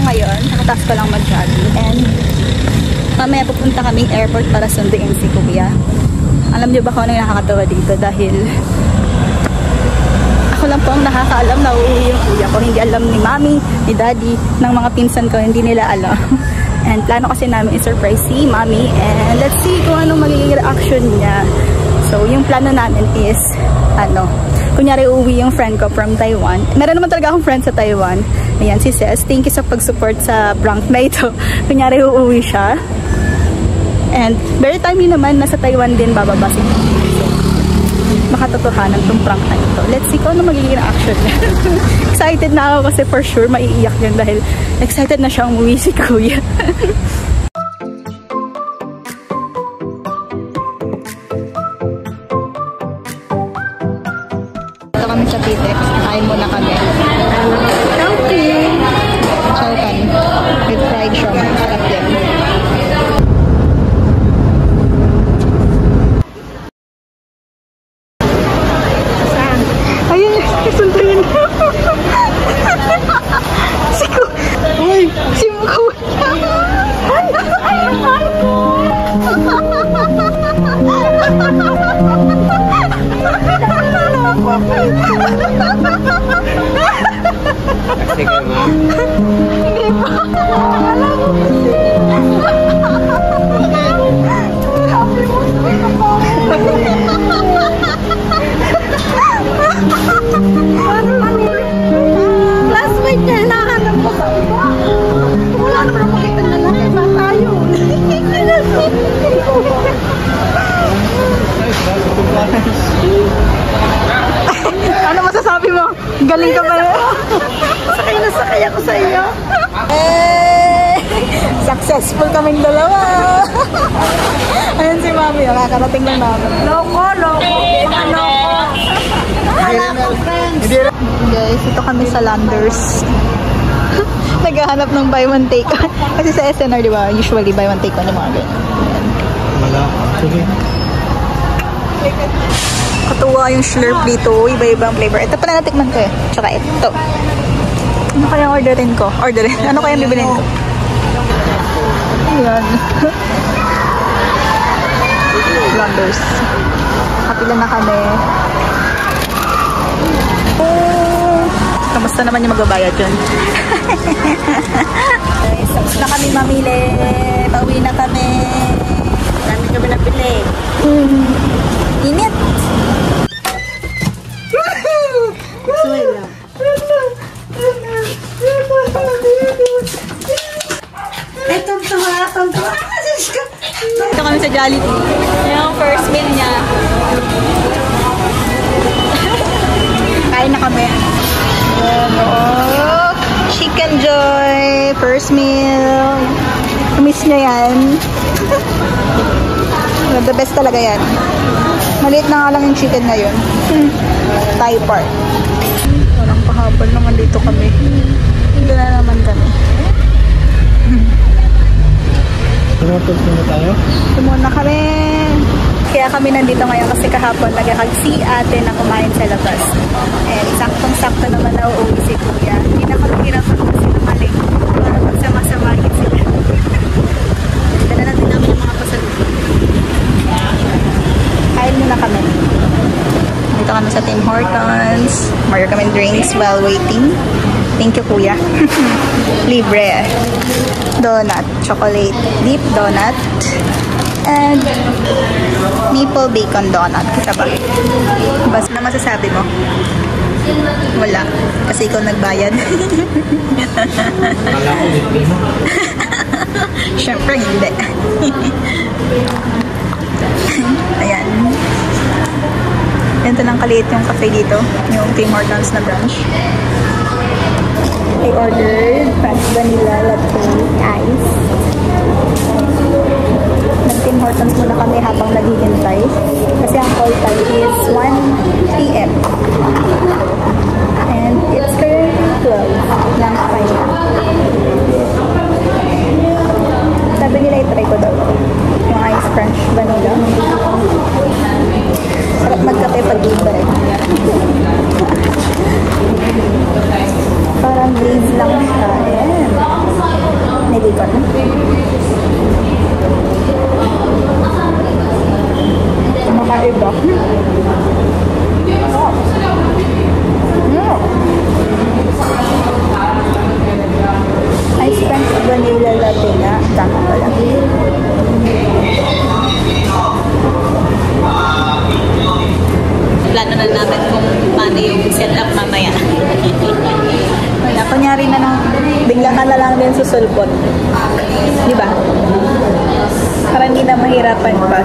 ngayon. Nakataas ko lang mag-jogging. And mamaya pupunta kaming airport para sunduin si Kuya. Alam niyo ba kung ano yung nakakatawa dito? Dahil ako lang po ang nakakaalam na uuwi yung Kuya ko. Hindi alam ni Mami, ni Daddy, ng mga pinsan ko. Hindi nila alam. And plano kasi namin i-surprise si Mami. And let's see kung anong magiging reaction niya. So, yung plano namin is, kunyari uuwi yung friend ko from Taiwan. Meron naman talaga akong friend sa Taiwan. Ayan, si Ces. Thank you sa pag-support sa prank na ito. Kunyari uuwi siya. And very timely naman, nasa Taiwan din bababa si Mami. So, makatotohanan tong prank na ito. Let's see kung ano magiging reaction niya. Excited na ako kasi for sure maiiyak yun dahil excited na siya umuwi si Kuya. Ito kami sa Pitex. Kain muna kami. Okay. Chowpan with fried shrimp. Sarap yan. Sunduin mo. Si Kuya. Sige, ma'am. Hindi pa. Classmate niya, hinahanap ko sa iba. Wala naman ako makita na lang kay Matayo. Ano masasabi mo? Galing ka ba? Sakay ako sa iyo. Successful kaming dalawa. Ayun si Mami, nakakarating lang namin. Loko. Mga loko. Guys, ito kami sa Landers. Naghahanap ng buy one take one. Kasi sa SNR, di ba? Usually buy one take one yung mga ganyan. Wala. Sige. Katuwa yung Slurp dito. Iba-ibang flavor. Ito pala natikman ko eh. Tsaka ito. Ano kayang orderin ko? Ano kayang bibilin ko? Ayan. Landers. Kapila na kami. Kamusta naman yung magbabayad yun? Guys, tapos na kami mamili. Pauwi na kami. Marami kami nabili. Init! Suwela. Ito kami sa Jollibee. Yung first meal niya. Kain na kami. Oh, Chicken Joy. First meal. Miss niya yan. The best talaga yan. Maliit na nga lang yung chicken ngayon. Thai part. Walang pahabol naman dito kami. Hindi na naman kami. Tumutog muna tayo? Tumuna kami. Kaya kami nandito ngayon kasi kahapon nagkakag-si ate na kumain sa labas. And saktong-sakto naman na uuwi si Kuya. Hindi na kami hirapan kasi namaling. Para magsama-samahin sila. Dala natin namin yung mga pasalubong. Kain muna kami. Dito kami sa Tim Hortons. Order kami drinks while waiting. Thank you, Kuya. Libre. Donut. Chocolate deep donut. And maple bacon donut. Kita ba? Basta na masasabi mo? Wala. Kasi ikaw nagbayad. Wala ko dito mo. Siyempre hindi. Ayan. Ganito lang kaliit yung cafe dito. Yung Tim Hortons na branch. I ordered French vanilla latte ice. Nag-Tim Hortons muna kami habang naghihintay. Kasi ang call time is 1 PM. And it's currently 12 ng 5. Sabi nila i-try ko daw yung ice French vanilla. Sarap magkape pag libre. Parang glaze lang siya. Ayan. rin na bigla ka na lang din susulpot. Di ba? Para hindi na mahirapan pa.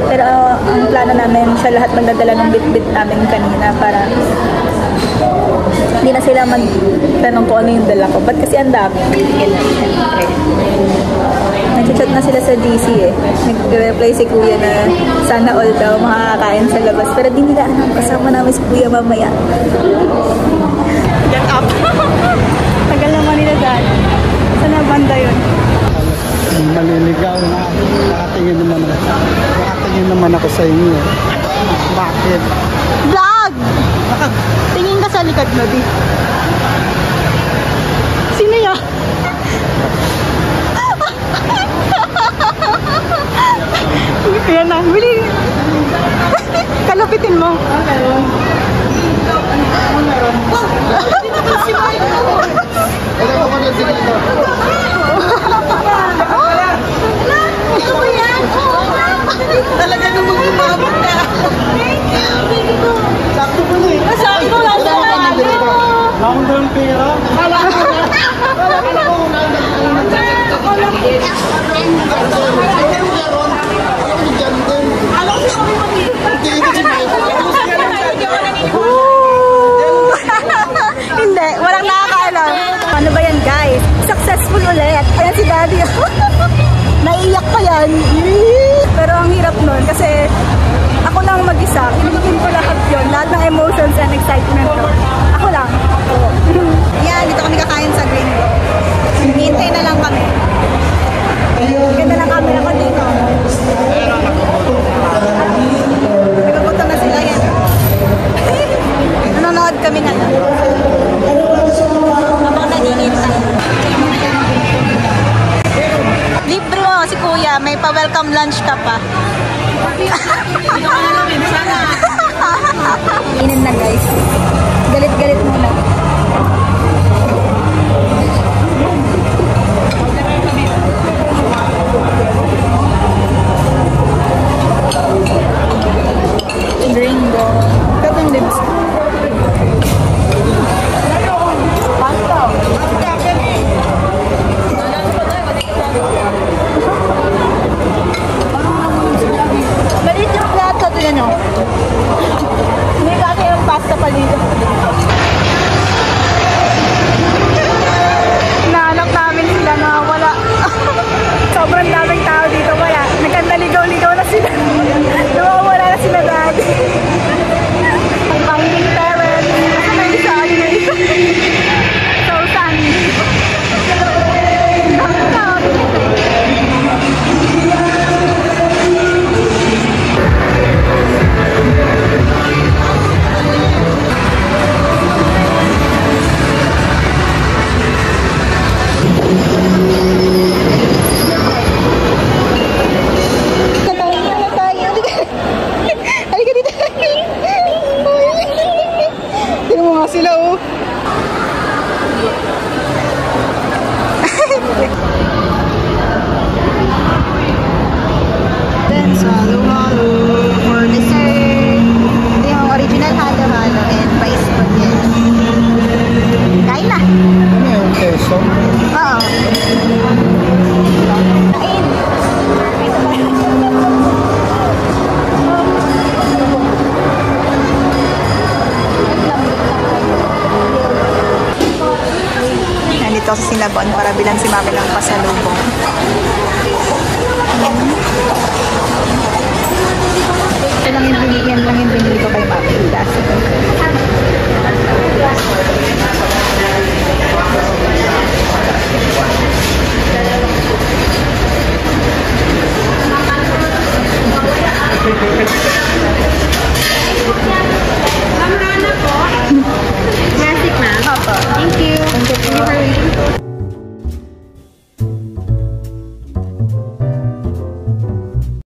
Pero ang plano namin, siya lahat magdadala ng bit-bit namin kanina para hindi na sila magtanong kung ano yung dala ko. Ba't kasi ang dami? Nag-chat na sila sa DC eh. Nag-reply si Kuya na sana all daw makakakain sa labas. Pero di nila alam, kasama namin si Kuya mamaya. Get up! Tagal naman nila daan. Saan na banda yun? Maliligaw na. Nakatingin naman ako sa inyo. Bakit? Vlog! Tingin ka sa likod mo, di? Sino yan? Yan na, bili. Kalupitin mo. Talaga namang umabot na. Sakto po na eh. Sakto lang sa Long term pera. Hindi, walang nakakaalam. Ano ba yan, guys? Successful ulit. Ayan si Daddy. Naiiyak pa yan. Pero ang hirap nun kasi ako lang mag-isa. Kinugin ko lahat yun. Lahat ng emotions and excitement ko. Ako lang. Yan, dito kami kakain sa Green Room. Hintay na lang kami. Ganda lang camera ko dito. Nagkagutom na sila yan. Nanonood kami na lang. Habang naghihintay. Libre mo si Kuya, may pa-welcome lunch ka pa. Inin na guys. Galit-galit muna. Gringo. Katong lips. Maliit yung plato, tignan nyo. Hindi kasi yung pasta pa dito. Nahanap namin sila na wala. Sobrang daming tao dito kaya nagkandaligaw-ligaw na sila. Nawawala na sila dati. Ang panging parents. Kasi may isa, ano na isa. So, saan? Ang tao dito. Sila oh. Then halo-halo for dessert. Ito yung original halo-halo and rice spaghetti. Kain na. Ano yung keso? Oo. Kain. Nandito sa Sinabon para bilan si Mami ng pasalubong. Yan lang yung binili ko kay Mami.